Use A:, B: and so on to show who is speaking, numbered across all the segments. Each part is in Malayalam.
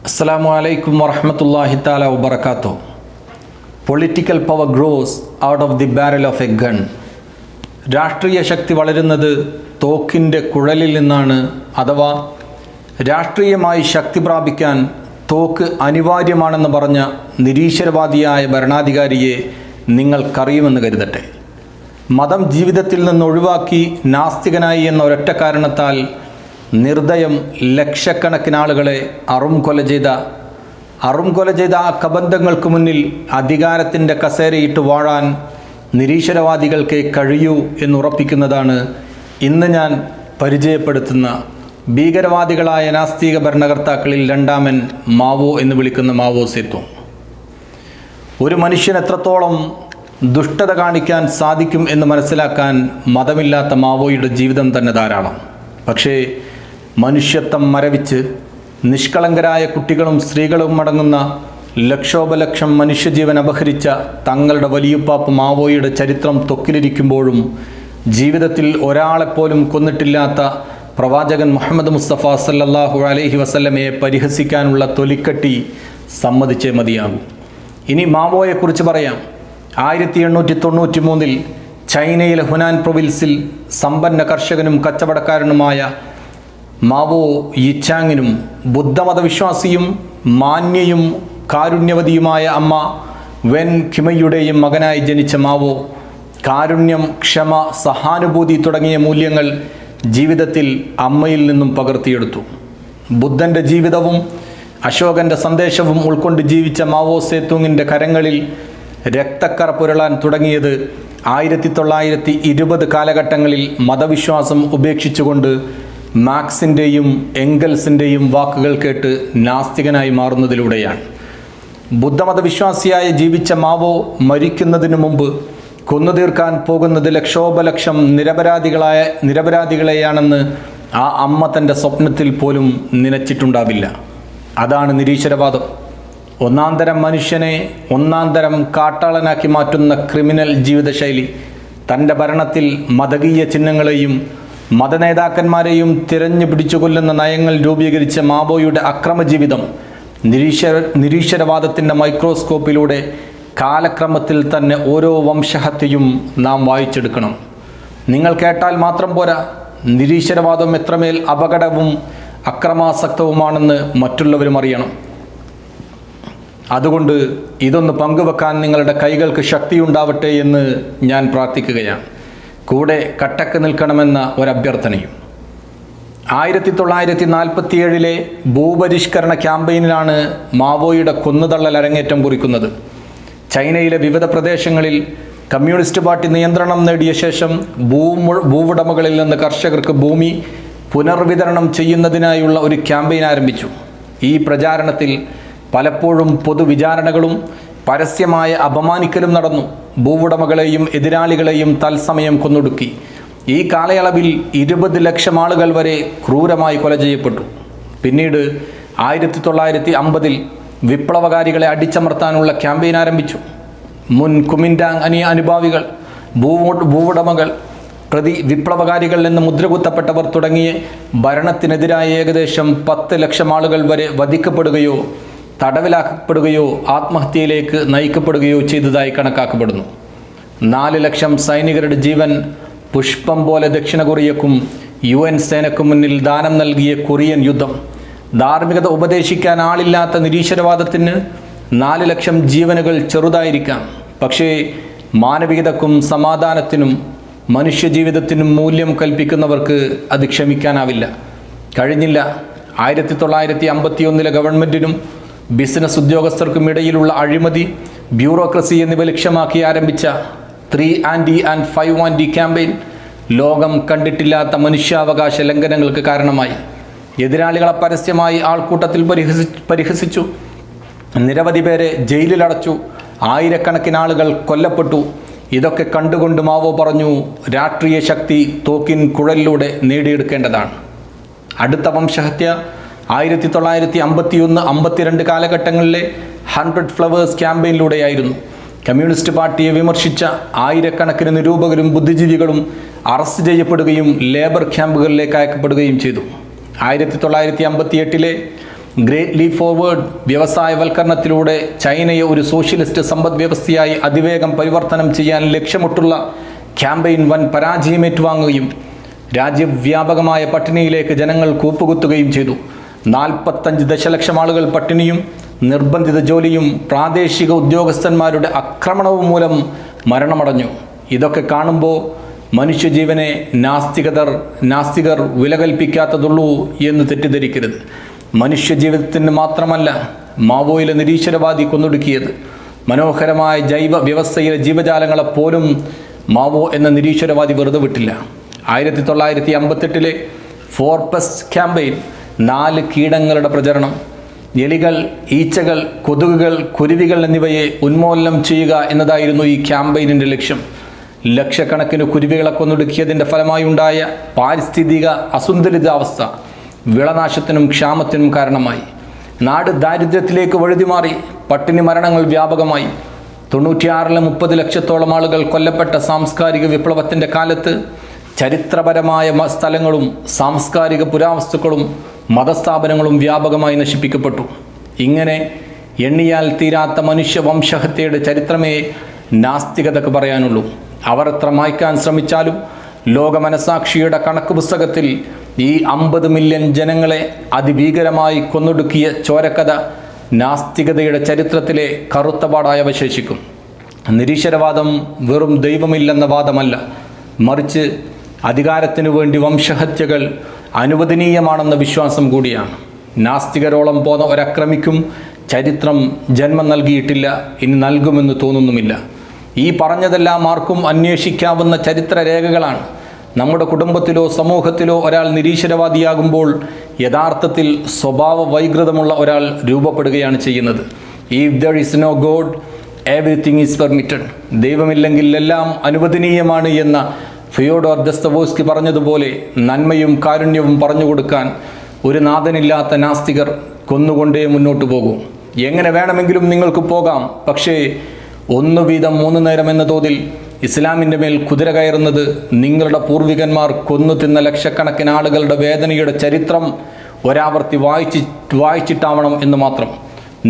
A: Assalamu alaikum warahmatullahi ta'ala wabarakatuh. Political power grows out of the barrel of a gun. രാഷ്ട്രീയ ശക്തി വളരുന്നത് തോക്കിൻ്റെ കുഴലിൽ നിന്നാണ്. അഥവാ രാഷ്ട്രീയമായി ശക്തി പ്രാപിക്കാൻ തോക്ക് അനിവാര്യമാണെന്ന് പറഞ്ഞ നിരീശ്വരവാദിയായ ഭരണാധികാരിയെ നിങ്ങൾക്കറിയുമെന്ന് കരുതട്ടെ. മതം ജീവിതത്തിൽ നിന്ന് ഒഴിവാക്കി നാസ്തികനായി എന്ന ഒരൊറ്റ കാരണത്താൽ നിർദ്ദയം ലക്ഷക്കണക്കിന് ആളുകളെ അറുംകൊല ചെയ്ത ആ കബന്ധങ്ങൾക്ക് മുന്നിൽ അധികാരത്തിൻ്റെ കസേരയിട്ട് വാഴാൻ നിരീശ്വരവാദികൾക്ക് കഴിയൂ എന്നുറപ്പിക്കുന്നതാണ് ഇന്ന് ഞാൻ പരിചയപ്പെടുത്തുന്ന ഭീകരവാദികളായ നാസ്തിക ഭരണകർത്താക്കളിൽ രണ്ടാമൻ മാവോ എന്ന് വിളിക്കുന്ന മാവോ സേതൂങ്. ഒരു മനുഷ്യൻ എത്രത്തോളം ദുഷ്ടത കാണിക്കാൻ സാധിക്കും എന്ന് മനസ്സിലാക്കാൻ മതമില്ലാത്ത മാവോയുടെ ജീവിതം തന്നെ ധാരാളം. പക്ഷേ മനുഷ്യത്വം മരവിച്ച് നിഷ്കളങ്കരായ കുട്ടികളും സ്ത്രീകളും അടങ്ങുന്ന ലക്ഷോപലക്ഷം മനുഷ്യജീവൻ അപഹരിച്ച തങ്ങളുടെ വലിയുപ്പാപ്പ മാവോയുടെ ചരിത്രം തൊക്കിലിരിക്കുമ്പോഴും ജീവിതത്തിൽ ഒരാളെപ്പോലും കൊന്നിട്ടില്ലാത്ത പ്രവാചകൻ മുഹമ്മദ് മുസ്തഫ സല്ലല്ലാഹു അലൈഹി വസല്ലമയെ പരിഹസിക്കാനുള്ള തൊലിക്കട്ടി സമ്മതിച്ചേ മതിയാകും. ഇനി മാവോയെക്കുറിച്ച് പറയാം. 1893 ചൈനയിലെ ഹുനാൻ പ്രൊവിൻസിൽ സമ്പന്ന കർഷകനും കച്ചവടക്കാരനുമായ മാവോ യിച്ചാങ്ങിനും ബുദ്ധമതവിശ്വാസിയും മാന്യയും കാരുണ്യവതിയുമായ അമ്മ വെൻ കിമയുടെയും മകനായി ജനിച്ച മാവോ കാരുണ്യം, ക്ഷമ, സഹാനുഭൂതി തുടങ്ങിയ മൂല്യങ്ങൾ ജീവിതത്തിൽ അമ്മയിൽ നിന്നും പകർത്തിയെടുത്തു. ബുദ്ധൻ്റെ ജീവിതവും അശോകൻ്റെ സന്ദേശവും ഉൾക്കൊണ്ട് ജീവിച്ച മാവോ സേതൂങ്ങിൻ്റെ കരങ്ങളിൽ രക്തക്കറ പുരളാൻ തുടങ്ങിയത് 1920 കാലഘട്ടങ്ങളിൽ മതവിശ്വാസം ഉപേക്ഷിച്ചുകൊണ്ട് മാർക്സിൻ്റെയും എംഗൽസിൻ്റെയും വാക്കുകൾ കേട്ട് നാസ്തികനായി മാറുന്നതിലൂടെയാണ്. ബുദ്ധമതവിശ്വാസിയായി ജീവിച്ച മാവോ മരിക്കുന്നതിനു മുമ്പ് കൊന്നുതീർക്കാൻ പോകുന്നത് ലക്ഷോപലക്ഷം നിരപരാധികളെയാണെന്ന് ആ അമ്മ തൻ്റെ സ്വപ്നത്തിൽ പോലും നനച്ചിട്ടുണ്ടാവില്ല. അതാണ് നിരീശ്വരവാദം. ഒന്നാന്തരം മനുഷ്യനെ ഒന്നാന്തരം കാട്ടാളനാക്കി മാറ്റുന്ന ക്രിമിനൽ ജീവിതശൈലി. തൻ്റെ ഭരണത്തിൽ മതകീയ ചിഹ്നങ്ങളെയും മതനേതാക്കന്മാരെയും തിരഞ്ഞു പിടിച്ചു കൊല്ലുന്ന നയങ്ങൾ രൂപീകരിച്ച മാവോയുടെ അക്രമജീവിതം നിരീശ്വരവാദത്തിൻ്റെ മൈക്രോസ്കോപ്പിലൂടെ കാലക്രമത്തിൽ തന്നെ ഓരോ വംശഹത്യയും നാം വായിച്ചെടുക്കണം. നിങ്ങൾ കേട്ടാൽ മാത്രം പോരാ, നിരീശ്വരവാദം എത്രമേൽ അപകടവും അക്രമാസക്തവുമാണെന്ന് മറ്റുള്ളവരും അറിയണം. അതുകൊണ്ട് ഇതൊന്ന് പങ്കുവെക്കാൻ നിങ്ങളുടെ കൈകൾക്ക് ശക്തിയുണ്ടാവട്ടെ എന്ന് ഞാൻ പ്രാർത്ഥിക്കുകയാണ്. കൂടെ കട്ടക്ക് നിൽക്കണമെന്ന ഒരഭ്യർത്ഥനയും. 1947 ഭൂപരിഷ്കരണ ക്യാമ്പയിനിലാണ് മാവോയുടെ കൊന്നുതള്ളൽ അരങ്ങേറ്റം കുറിക്കുന്നത്. ചൈനയിലെ വിവിധ പ്രദേശങ്ങളിൽ കമ്മ്യൂണിസ്റ്റ് പാർട്ടി നിയന്ത്രണം നേടിയ ശേഷം ഭൂവുടമകളിൽ നിന്ന് കർഷകർക്ക് ഭൂമി പുനർവിതരണം ചെയ്യുന്നതിനായുള്ള ഒരു ക്യാമ്പയിൻ ആരംഭിച്ചു. ഈ പ്രചാരണത്തിൽ പലപ്പോഴും പൊതുവിചാരണകളും പരസ്യമായ അപമാനിക്കലും നടന്നു. ഭൂവുടമകളെയും എതിരാളികളെയും തത്സമയം കൊന്നൊടുക്കി. ഈ കാലയളവിൽ 20 ലക്ഷം ആളുകൾ വരെ ക്രൂരമായി കൊല ചെയ്യപ്പെട്ടു. പിന്നീട് 1950 വിപ്ലവകാരികളെ അടിച്ചമർത്താനുള്ള ക്യാമ്പയിൻ ആരംഭിച്ചു. മുൻ കുമിൻഡാങ് അനുഭാവികൾ, ഭൂവുടമകൾ, വിപ്ലവകാരികൾ എന്ന് മുദ്രകുത്തപ്പെട്ടവർ തുടങ്ങിയ ഭരണത്തിനെതിരായ ഏകദേശം 10 ലക്ഷം ആളുകൾ വരെ വധിക്കപ്പെടുകയോ തടവിലാക്കപ്പെടുകയോ ആത്മഹത്യയിലേക്ക് നയിക്കപ്പെടുകയോ ചെയ്തതായി കണക്കാക്കപ്പെടുന്നു. 4 ലക്ഷം സൈനികരുടെ ജീവൻ പുഷ്പം പോലെ ദക്ഷിണ കൊറിയക്കും UN സേനയ്ക്കും മുന്നിൽ ദാനം നൽകിയ കൊറിയൻ യുദ്ധം. ധാർമ്മികത ഉപദേശിക്കാൻ ആളില്ലാത്ത നിരീശ്വരവാദത്തിന് 4 ലക്ഷം ജീവനുകൾ ചെറുതായിരിക്കാം. പക്ഷേ മാനവികതക്കും സമാധാനത്തിനും മനുഷ്യജീവിതത്തിനും മൂല്യം കൽപ്പിക്കുന്നവർക്ക് അത് ക്ഷമിക്കാനാവില്ല. കഴിഞ്ഞില്ല. 1951 ഗവൺമെൻറ്റിനും ബിസിനസ് ഉദ്യോഗസ്ഥർക്കും ഇടയിലുള്ള അഴിമതി, ബ്യൂറോക്രസി എന്നിവ ലക്ഷ്യമാക്കി ആരംഭിച്ച 3 ആൻറ്റി ആൻഡ് 5 ആൻറ്റി ക്യാമ്പയിൻ ലോകം കണ്ടിട്ടില്ലാത്ത മനുഷ്യാവകാശ ലംഘനങ്ങൾക്ക് കാരണമായി. എതിരാളികളെ പരസ്യമായി ആൾക്കൂട്ടത്തിൽ പരിഹസിച്ചു. നിരവധി പേരെ ജയിലിലടച്ചു. ആയിരക്കണക്കിന് ആളുകൾ കൊല്ലപ്പെട്ടു. ഇതൊക്കെ കണ്ടുകൊണ്ട് മാവോ പറഞ്ഞു, രാഷ്ട്രീയ ശക്തി തോക്കിൻ കുഴലിലൂടെ നേടിയെടുക്കേണ്ടതാണ്. അടുത്ത വംശഹത്യ 1951-52 കാലഘട്ടങ്ങളിലെ 100 ഫ്ലവേഴ്സ് ക്യാമ്പയിനിലൂടെയായിരുന്നു. കമ്മ്യൂണിസ്റ്റ് പാർട്ടിയെ വിമർശിച്ച ആയിരക്കണക്കിന് നിരൂപകരും ബുദ്ധിജീവികളും അറസ്റ്റ് ചെയ്യപ്പെടുകയും ലേബർ ക്യാമ്പുകളിലേക്ക് അയക്കപ്പെടുകയും ചെയ്തു. 1958 ഗ്രേറ്റ് ലീപ്പ് ഫോർവേഡ് വ്യവസായവൽക്കരണത്തിലൂടെ ചൈനയെ ഒരു സോഷ്യലിസ്റ്റ് സമ്പദ് വ്യവസ്ഥയായി അതിവേഗം പരിവർത്തനം ചെയ്യാൻ ലക്ഷ്യമിട്ടുള്ള ക്യാമ്പയിൻ വൻ പരാജയം ഏറ്റുവാങ്ങുകയും രാജ്യവ്യാപകമായ പട്ടിണിയിലേക്ക് ജനങ്ങൾ കൂപ്പുകുത്തുകയും ചെയ്തു. 45 ദശലക്ഷം ആളുകൾ പട്ടിണിയും നിർബന്ധിത ജോലിയും പ്രാദേശിക ഉദ്യോഗസ്ഥന്മാരുടെ ആക്രമണവും മൂലം മരണമടഞ്ഞു. ഇതൊക്കെ കാണുമ്പോൾ മനുഷ്യജീവനെ നാസ്തികർ വിലകൽപ്പിക്കാത്തതുള്ളൂ എന്ന് തെറ്റിദ്ധരിക്കരുത്. മനുഷ്യജീവിതത്തിന് മാത്രമല്ല മാവോയിലെ നിരീശ്വരവാദി കൊന്നൊടുക്കിയത്. മനോഹരമായ ജൈവ വ്യവസ്ഥയിലെ ജീവജാലങ്ങളെപ്പോലും മാവോ എന്ന നിരീശ്വരവാദി വെറുതെ വിട്ടില്ല. 1958 ഫോർപെസ്റ്റ് ക്യാമ്പയിൻ 4 കീടങ്ങളുടെ പ്രചരണം, എലികൾ, ഈച്ചകൾ, കൊതുകുകൾ, കുരുവികൾ എന്നിവയെ ഉന്മൂലനം ചെയ്യുക എന്നതായിരുന്നു ഈ ക്യാമ്പയിനിൻ്റെ ലക്ഷ്യം. ലക്ഷക്കണക്കിന് കുരുവികളെ കൊന്നൊടുക്കിയതിൻ്റെ ഫലമായുണ്ടായ പാരിസ്ഥിതിക അസന്തുലിതാവസ്ഥ വിളനാശത്തിനും ക്ഷാമത്തിനും കാരണമായി. നാട് ദാരിദ്ര്യത്തിലേക്ക് വഴുതിമാറി. പട്ടിണി മരണങ്ങൾ വ്യാപകമായി. 96-ലെ 30 ലക്ഷത്തോളം ആളുകൾ കൊല്ലപ്പെട്ട സാംസ്കാരിക വിപ്ലവത്തിൻ്റെ കാലത്ത് ചരിത്രപരമായ സ്ഥലങ്ങളും സാംസ്കാരിക പുരാവസ്തുക്കളും മതസ്ഥാപനങ്ങളും വ്യാപകമായി നശിപ്പിക്കപ്പെട്ടു. ഇങ്ങനെ എണ്ണിയാൽ തീരാത്ത മനുഷ്യവംശഹത്യയുടെ ചരിത്രമേ നാസ്തികതക്ക് പറയാനുള്ളൂ. അവർ എത്ര മായ്ക്കാൻ ശ്രമിച്ചാലും ലോകമനസാക്ഷിയുടെ കണക്ക് പുസ്തകത്തിൽ ഈ 50 മില്യൺ ജനങ്ങളെ അതിഭീകരമായി കൊന്നൊടുക്കിയ ചോരക്കഥ നാസ്തികതയുടെ ചരിത്രത്തിലെ കറുത്തപാടായി അവശേഷിക്കും. നിരീശ്വരവാദം വെറും ദൈവമില്ലെന്ന വാദമല്ല, മറിച്ച് അധികാരത്തിനു വേണ്ടി വംശഹത്യകൾ അനുവദനീയമാണെന്ന വിശ്വാസം കൂടിയാണ്. നാസ്തികരോളം പോന്ന ഒരക്രമിക്കും ചരിത്രം ജന്മം നൽകിയിട്ടില്ല, ഇനി നൽകുമെന്ന് തോന്നുന്നുമില്ല. ഈ പറഞ്ഞതെല്ലാം ആർക്കും അന്വേഷിക്കാവുന്ന ചരിത്രരേഖകളാണ്. നമ്മുടെ കുടുംബത്തിലോ സമൂഹത്തിലോ ഒരാൾ നിരീശ്വരവാദിയാകുമ്പോൾ യഥാർത്ഥത്തിൽ സ്വഭാവ വൈകൃതമുള്ള ഒരാൾ രൂപപ്പെടുകയാണ് ചെയ്യുന്നത്. If there is no god everything is permitted. ദൈവമില്ലെങ്കിൽ എല്ലാം അനുവദനീയമാണ് എന്ന ഫിയോഡോർ ദസ്തവോസ്കി പറഞ്ഞതുപോലെ നന്മയും കാരുണ്യവും പറഞ്ഞുകൊടുക്കാൻ ഒരു നാഥനില്ലാത്ത നാസ്തികർ കൊന്നുകൊണ്ടേ മുന്നോട്ട് പോകും. എങ്ങനെ വേണമെങ്കിലും നിങ്ങൾക്ക് പോകാം, പക്ഷേ 1 വീതം 3 നേരം എന്ന തോതിൽ ഇസ്ലാമിൻ്റെ മേൽ കുതിര കയറുന്നത് നിങ്ങളുടെ പൂർവികന്മാർ കൊന്നു തിന്ന ലക്ഷക്കണക്കിന് ആളുകളുടെ വേദനയുടെ ചരിത്രം ഒരാവർത്തി വായിച്ചിട്ടാവണം എന്ന് മാത്രം.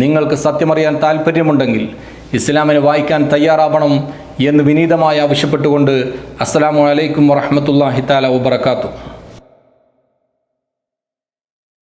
A: നിങ്ങൾക്ക് സത്യമറിയാൻ താല്പര്യമുണ്ടെങ്കിൽ ഇസ്ലാമിനെ വായിക്കാൻ തയ്യാറാവണം എന്ന് വിനീതമായി ആവശ്യപ്പെട്ടുകൊണ്ട് അസ്സലാമു അലൈക്കും വറഹ്മത്തുള്ളാഹി തആല വബറകാതുഹു.